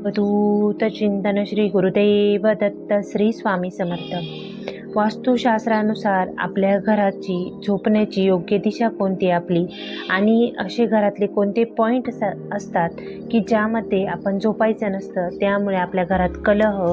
अवधूत चिंतन श्री गुरुदेव दत्त श्री स्वामी समर्थ। वास्तुशास्त्रानुसार आपल्या घराची झोपण्याची योग्य दिशा कोणती आपली आणि असे घरातले कोणते पॉईंट असतात की ज्यामध्ये आपण झोपायचं नसतं, त्यामुळे आपल्या घरात कलह,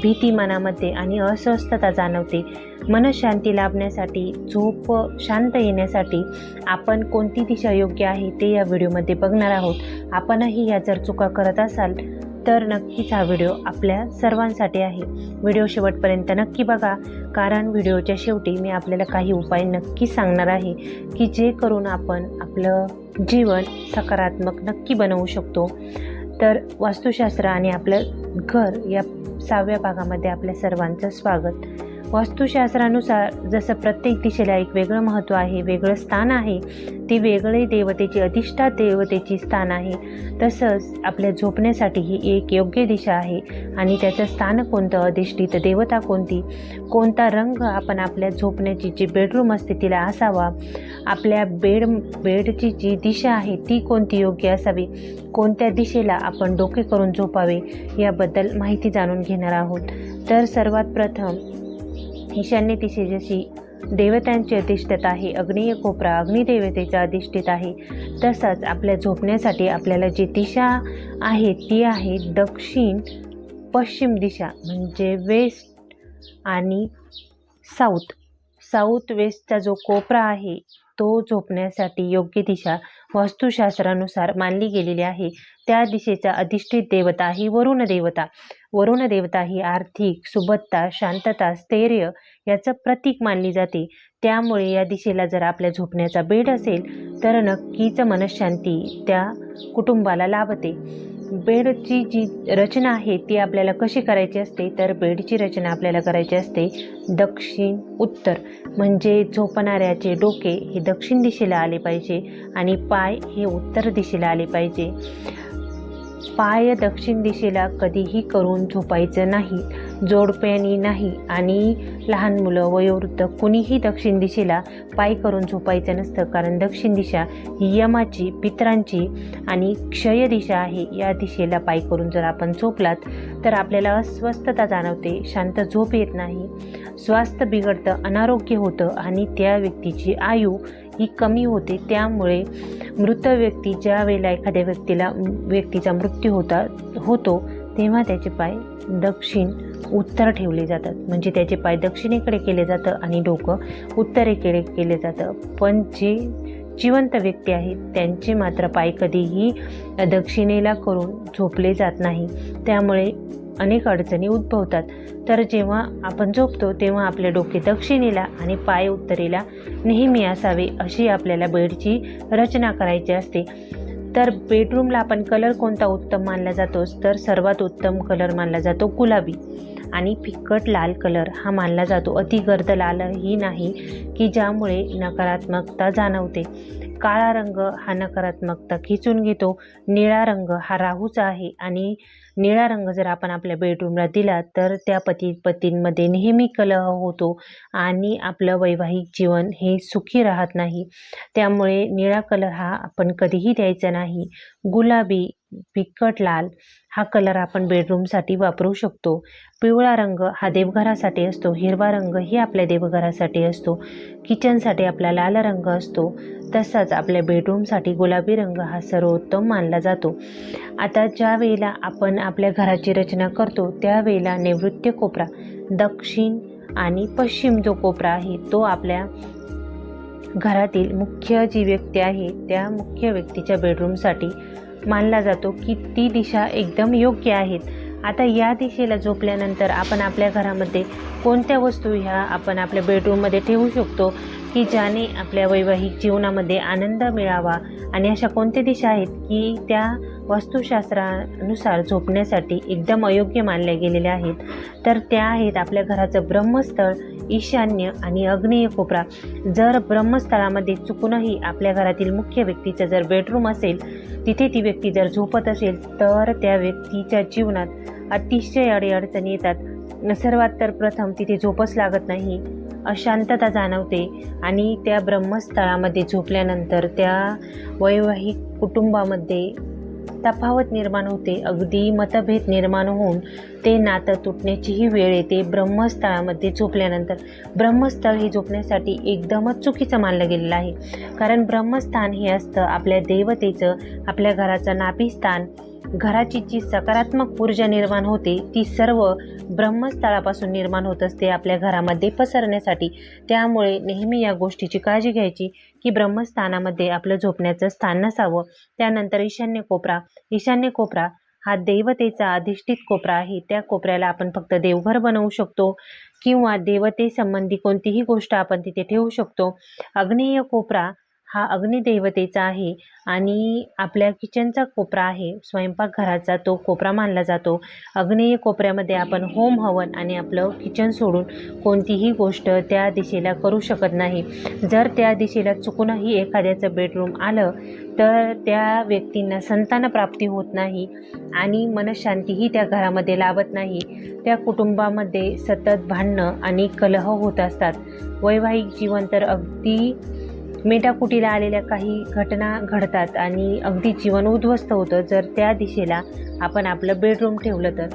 भीती मनामध्ये आणि अस्वस्थता जाणवते। मनशांती लाभण्यासाठी, झोप शांत येण्यासाठी आपण कोणती दिशा योग्य आहे ते या व्हिडिओमध्ये बघणार आहोत। आपणही या जर चुका करत असाल तर नक्कीच हा व्हिडिओ आपल्या सर्वांसाठी आहे। व्हिडिओ शेवटपर्यंत नक्की बघा, कारण व्हिडिओच्या शेवटी मी आपल्याला काही उपाय नक्की सांगणार आहे की जे करून आपण आपलं जीवन सकारात्मक नक्की बनवू शकतो। तर वास्तुशास्त्र आणि आपलं घर या 6व्या भागामध्ये आपल्या सर्वांचं स्वागत। वास्तुशास्त्रानुसार जसं प्रत्येक दिशेला एक वेगळं महत्त्व आहे, वेगळं स्थान आहे, ती वेगळे देवतेची अधिष्ठात देवतेची स्थान आहे, तसंच आपल्या झोपण्यासाठी ही एक योग्य दिशा आहे आणि त्याचं स्थान कोणतं, अधिष्ठित देवता कोणती, कोणता रंग आपण आपल्या झोपण्याची जी बेडरूम असते तिला असावा, आपल्या बेडची जी दिशा आहे ती कोणती योग्य असावी, कोणत्या दिशेला आपण डोके करून झोपावे याबद्दल माहिती जाणून घेणार आहोत। तर सर्वात प्रथम ईशान्य दिशे जशी देवतांची अधिष्ठित आहे, अग्नेय कोपरा अग्निदेवतेचा अधिष्ठित आहे, तसंच आपल्या झोपण्यासाठी आपल्याला जी दिशा आहे ती आहे दक्षिण पश्चिम दिशा, म्हणजे वेस्ट आणि साऊथ वेस्टचा जो कोपरा आहे तो झोपण्यासाठी योग्य दिशा वास्तुशास्त्रानुसार मानली गेलेली आहे। त्या दिशेचा अधिष्ठित देवता ही वरुण देवता। वरुण देवता ही आर्थिक सुबत्ता, शांतता, स्थैर्य याचं प्रतीक मानली जाते। त्यामुळे या दिशेला जर आपल्या झोपण्याचा बेड असेल तर नक्कीच मनशांती त्या कुटुंबाला लाभते। बेडची जी रचना आहे ती आपल्याला कशी करायची असते, तर बेडची रचना आपल्याला करायची असते दक्षिण उत्तर, म्हणजे झोपणाऱ्याचे डोके हे दक्षिण दिशेला आले पाहिजे आणि पाय हे उत्तर दिशेला आले पाहिजे। पाय दक्षिण दिशेला कधीही करून झोपायचं नाही, जोडप्यानी नाही, आणि लहान मुलं, वयोवृद्ध कुणीही दक्षिण दिशेला पाय करून झोपायचं नसतं, कारण दक्षिण दिशा ही यमाची, पितरांची आणि क्षय दिशा आहे। या दिशेला पाय करून जर आपण झोपलात तर आपल्याला अस्वस्थता जाणवते, शांत झोप येत नाही, स्वास्थ्य बिघडतं, अनारोग्य होतं आणि त्या व्यक्तीची आयु ही कमी होते। त्यामुळे मृत व्यक्ती ज्या वेळेला एखाद्या व्यक्तीचा मृत्यू होतो तेव्हा त्याचे पाय दक्षिण उत्तर ठेवले जातात, म्हणजे त्याचे पाय दक्षिणेकडे केले जातं आणि डोकं उत्तरेकडे केले जातं। पण जे जिवंत व्यक्ती आहेत त्यांचे मात्र पाय कधीही दक्षिणेला करून झोपले जात नाही, त्यामुळे अनेक अडचणी उद्भवतात। तर जेव्हा आपण झोपतो तेव्हा आपले डोके दक्षिणेला आणि पाय उत्तरेला नेहमी असावे, अशी आपल्याला बेडची रचना करायची असते। तर बेडरूमला आपण कलर कोणता उत्तम मानला जातो, तर सर्वात उत्तम कलर मानला जातो गुलाबी आणि फिक्कट लाल कलर हा मानला जातो। अति गर्द लालही नाही की ज्यामुळे नकारात्मकता जाणवते। काळा रंग हा नकारात्मकता खिचून घेतो। निळा रंग हा राहूचा आहे आणि निळा रंग जर आपण आपल्या बेडरूमला दिला तर त्या पतींमध्ये नेहमी कलह होतो आणि आपलं वैवाहिक जीवन हे सुखी राहत नाही। त्यामुळे निळा कलर हा आपण कधीही द्यायचा नाही। गुलाबी, फिक्कट लाल हा कलर आपण बेडरूमसाठी वापरू शकतो। पिवळा रंग हा देवघरासाठी असतो, हिरवा रंग ही आपल्या देवघरासाठी असतो, किचनसाठी आपला लाल रंग असतो, तसाच आपल्या बेडरूमसाठी गुलाबी रंग हा सर्वोत्तम मानला जातो। आता ज्या वेळेला आपण आपल्या घराची रचना करतो त्यावेळेला नैऋत्य कोपरा, दक्षिण आणि पश्चिम जो कोपरा आहे तो आपल्या घरातील मुख्य जी व्यक्ती आहे त्या मुख्य व्यक्तीच्या बेडरूमसाठी मानला जातो की ती दिशा एकदम योग्य आहेत। आता या दिशेला झोपल्यानंतर आपण आपल्या घरामध्ये कोणत्या वस्तू ह्या आपण आपल्या बेडरूममध्ये ठेवू शकतो की ज्याने आपल्या वैवाहिक जीवनामध्ये आनंद मिळावा, आणि अशा कोणत्या दिशा आहेत की त्या वास्तुशास्त्रानुसार झोपण्यासाठी एकदम अयोग्य मानल्या गेलेल्या आहेत, तर त्या आहेत आपल्या घराचं ब्रह्मस्थळ, ईशान्य आणि आग्नेय कोपरा। जर ब्रह्मस्थळामध्ये चुकूनही आपल्या घरातील मुख्य व्यक्तीचं जर बेडरूम असेल, तिथे ती व्यक्ती जर झोपत असेल तर त्या व्यक्तीच्या जीवनात अतिशय अडीअडचणी येतात। सर्वात तर प्रथम तिथे झोपच लागत नाही, अशांतता जाणवते आणि त्या ब्रह्मस्थळामध्ये झोपल्यानंतर त्या वैवाहिक कुटुंबामध्ये तफावत निर्माण होते, अगदी मतभेद निर्माण होऊन ते नातं तुटण्याचीही वेळ येते ब्रह्मस्थळामध्ये झोपल्यानंतर. ब्रह्मस्थळ हे झोपण्यासाठी एकदमच चुकीचं मानलं गेलेलं आहे. कारण ब्रह्मस्थान हे असतं आपल्या देवतेचं, आपल्या घराचं नाभिस्थान. घराची जी सकारात्मक ऊर्जा निर्माण होते ती सर्व ब्रह्मस्थळापासून निर्माण होत असते आपल्या घरामध्ये पसरण्यासाठी. त्यामुळे नेहमी या गोष्टीची काळजी घ्यायची की ब्रह्मस्थानामध्ये आपलं झोपण्याचं स्थान नसावं. त्यानंतर ईशान्य कोपरा हा देवतेचा अधिष्ठित कोपरा आहे. त्या कोपऱ्याला आपण फक्त देवघर बनवू शकतो किंवा देवतेसंबंधी कोणतीही गोष्ट आपण तिथे ठेवू शकतो. आग्नेय कोपरा हा अग्निदेवतेचा आहे आणि आपल्या किचनचा कोपरा आहे, स्वयंपाकघराचा तो कोपरा मानला जातो. आग्नेय कोपऱ्यामध्ये आपण होम हवन आणि आपलं किचन सोडून कोणतीही गोष्ट त्या दिशेला करू शकत नाही. जर त्या दिशेला चुकूनही एखाद्याचं बेडरूम आलं तर त्या व्यक्तींना संतान प्राप्ती होत नाही आणि मनशांतीही त्या घरामध्ये लाभत नाही. त्या कुटुंबामध्ये सतत भांडणं आणि कलह होत असतात. वैवाहिक जीवन तर अगदी मेटाकुटीला आलेल्या काही घटना घडतात आणि अगदी जीवन उद्ध्वस्त होतं जर त्या दिशेला आपण आपलं बेडरूम ठेवलं तर.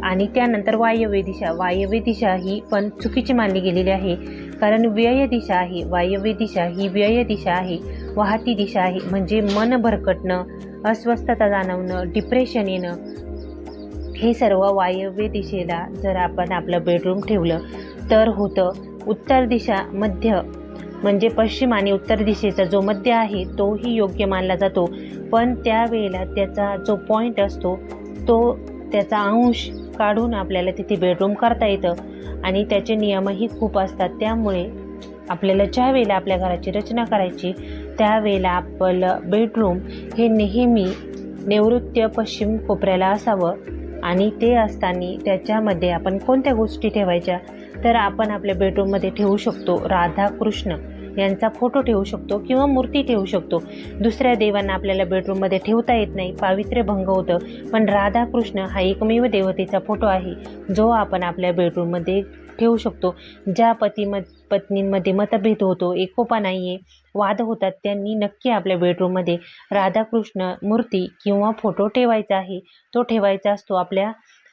आणि त्यानंतर वायव्य दिशा ही पण चुकीची मानली गेलेली आहे. कारण व्यय दिशा आहे, वायव्य दिशा ही व्यय दिशा आहे, वाहती दिशा आहे. म्हणजे मन भरकटणं, अस्वस्थता जाणवणं, डिप्रेशन येणं, हे सर्व वायव्य दिशेला जर आपण आपलं बेडरूम ठेवलं तर होतं. उत्तर दिशा, मध्य म्हणजे पश्चिम आणि उत्तर दिशेचा जो मध्य आहे तोही योग्य मानला जातो. पण त्यावेळेला त्याचा जो पॉईंट असतो तो त्याचा अंश काढून आपल्याला तिथे बेडरूम करता येतं आणि त्याचे नियमही खूप असतात. त्यामुळे आपल्याला ज्या वेळेला आपल्या घराची रचना करायची त्यावेळेला आपलं बेडरूम हे नेहमी नैऋत्य पश्चिम कोपऱ्याला असावं. आणि ते असताना त्याच्यामध्ये आपण कोणत्या गोष्टी ठेवायच्या तर आपण आपल्या बेडरूममध्ये ठेवू शकतो राधाकृष्ण यांचा फोटो ठेवू शकतो किंवा मूर्ती ठेवू शकतो. दुसऱ्या देवांना आपल्याला बेडरूममध्ये ठेवता येत नाही, पावित्र्य भंग होतं. पण राधाकृष्ण हा एकमेव देवतेचा फोटो आहे जो आपण आपल्या बेडरूममध्ये ठेवू शकतो. ज्या पत्नींमध्ये मतभेद होतो, एकोपा नाही आहे, वाद होतात, त्यांनी नक्की आपल्या बेडरूममध्ये राधाकृष्ण मूर्ती किंवा फोटो ठेवायचा आहे. तो ठेवायचा असतो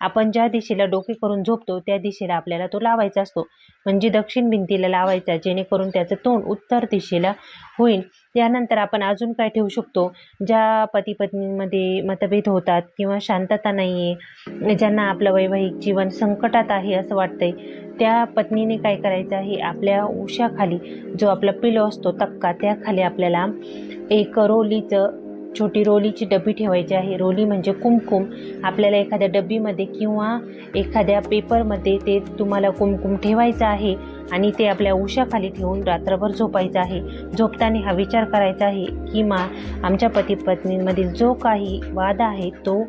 आपण ज्या दिशेला डोके करून झोपतो त्या दिशेला आपल्याला तो लावायचा असतो. म्हणजे दक्षिण भिंतीला लावायचा जेणेकरून त्याचं तोंड उत्तर दिशेला होईल. त्यानंतर आपण अजून काय ठेवू शकतो, ज्या पती पत्नींमध्ये मतभेद होतात किंवा शांतता नाही आहे, ज्यांना आपलं वैवाहिक जीवन संकटात आहे असं वाटतंय, त्या पत्नीने काय करायचं आहे, आपल्या उशाखाली जो आपला पिलो असतो तक्का त्याखाली आपल्याला एक छोटी रोलीची डबी ठेवायची आहे. रोली म्हणजे कुमकुम. आपल्याला एखाद्या डबीमध्ये किंवा एखाद्या पेपरमध्ये ते तुम्हाला कुमकुम ठेवायचं आहे आणि ते आपल्या उशाखाली ठेवून रात्रभर झोपायचं आहे. झोपताना हा विचार करायचा आहे की आमच्या पती पत्नींमधील जो काही वाद आहे तो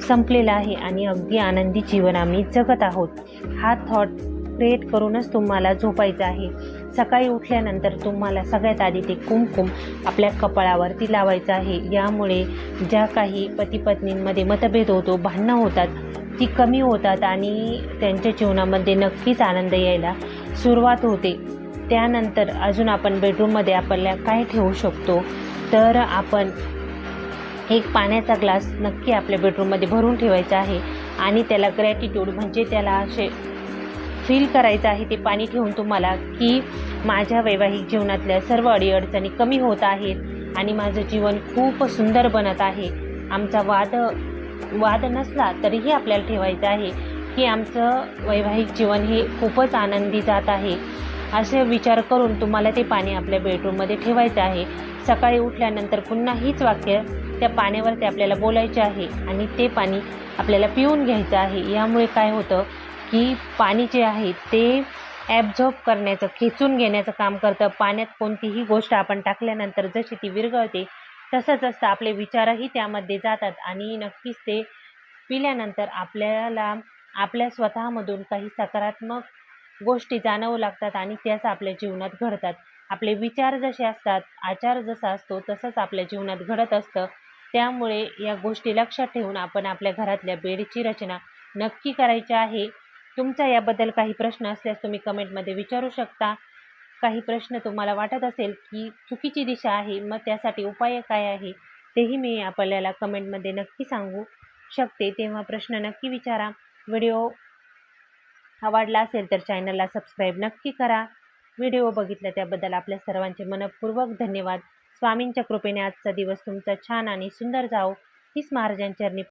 संपलेला आहे आणि अगदी आनंदी जीवन आम्ही जगत आहोत. हा थॉट क्रिएट करूनच तुम्हाला झोपायचं आहे. सकाळी उठल्यानंतर तुम्हाला सगळ्यात आधी ते कुमकुम आपल्या कपाळावरती लावायचं आहे. यामुळे ज्या काही पती पत्नींमध्ये मतभेद होतो, भांडणं होतात, ती कमी होतात आणि त्यांच्या जीवनामध्ये नक्कीच आनंद यायला सुरुवात होते. त्यानंतर अजून आपण बेडरूममध्ये आपल्याला काय ठेवू शकतो तर आपण एक पाण्याचा ग्लास नक्की आपल्या बेडरूममध्ये भरून ठेवायचा आहे आणि त्याला ग्रॅटिट्यूड म्हणजे त्याला असे फील करायचं आहे ते पाणी ठेवून तुम्हाला की माझ्या वैवाहिक जीवनातल्या सर्व अडीअडचणी कमी होत आहेत आणि माझं जीवन खूप सुंदर बनत आहे. आमचा वाद नसला तरीही आपल्याला ठेवायचं आहे की आमचं वैवाहिक जीवन हे खूपच आनंदी जात आहे. असे विचार करून तुम्हाला ते पाणी आपल्या बेडरूममध्ये ठेवायचं आहे. सकाळी उठल्यानंतर पुन्हा हीच वाक्य त्या पाण्यावरती आपल्याला बोलायचे आहे आणि ते पाणी आपल्याला पिऊन घ्यायचं आहे. यामुळे काय होतं की पाणी जे आहे ते ॲब्झॉर्ब करण्याचं, खेचून घेण्याचं काम करतं. पाण्यात कोणतीही गोष्ट आपण टाकल्यानंतर जशी ती विरघळते तसंच असतं, आपले विचारही त्यामध्ये जातात आणि नक्कीच ते पिल्यानंतर आपल्याला आपल्या स्वतःमधून काही सकारात्मक गोष्टी जाणवू लागतात आणि त्याच आपल्या जीवनात घडतात. आपले विचार जसे असतात, आचार जसा असतो तसंच आपल्या जीवनात घडत असतं. त्यामुळे या गोष्टी लक्षात ठेवून आपण आपल्या घरातल्या बेडची रचना नक्की करायची आहे. तुमचा याबद्दल काही प्रश्न असल्यास तुम्ही कमेंटमध्ये विचारू शकता. काही प्रश्न तुम्हाला वाटत असेल की चुकीची दिशा आहे, मग त्यासाठी उपाय काय आहे तेही मी आपल्याला कमेंटमध्ये नक्की सांगू शकते, तेव्हा प्रश्न नक्की विचारा. व्हिडिओ आवडला असेल तर चॅनलला सबस्क्राईब नक्की करा. व्हिडिओ बघितला त्याबद्दल आपल्या सर्वांचे मनःपूर्वक धन्यवाद. स्वामींच्या कृपेने आजचा दिवस तुमचा छान आणि सुंदर जाओ हीच महाराजांचरणी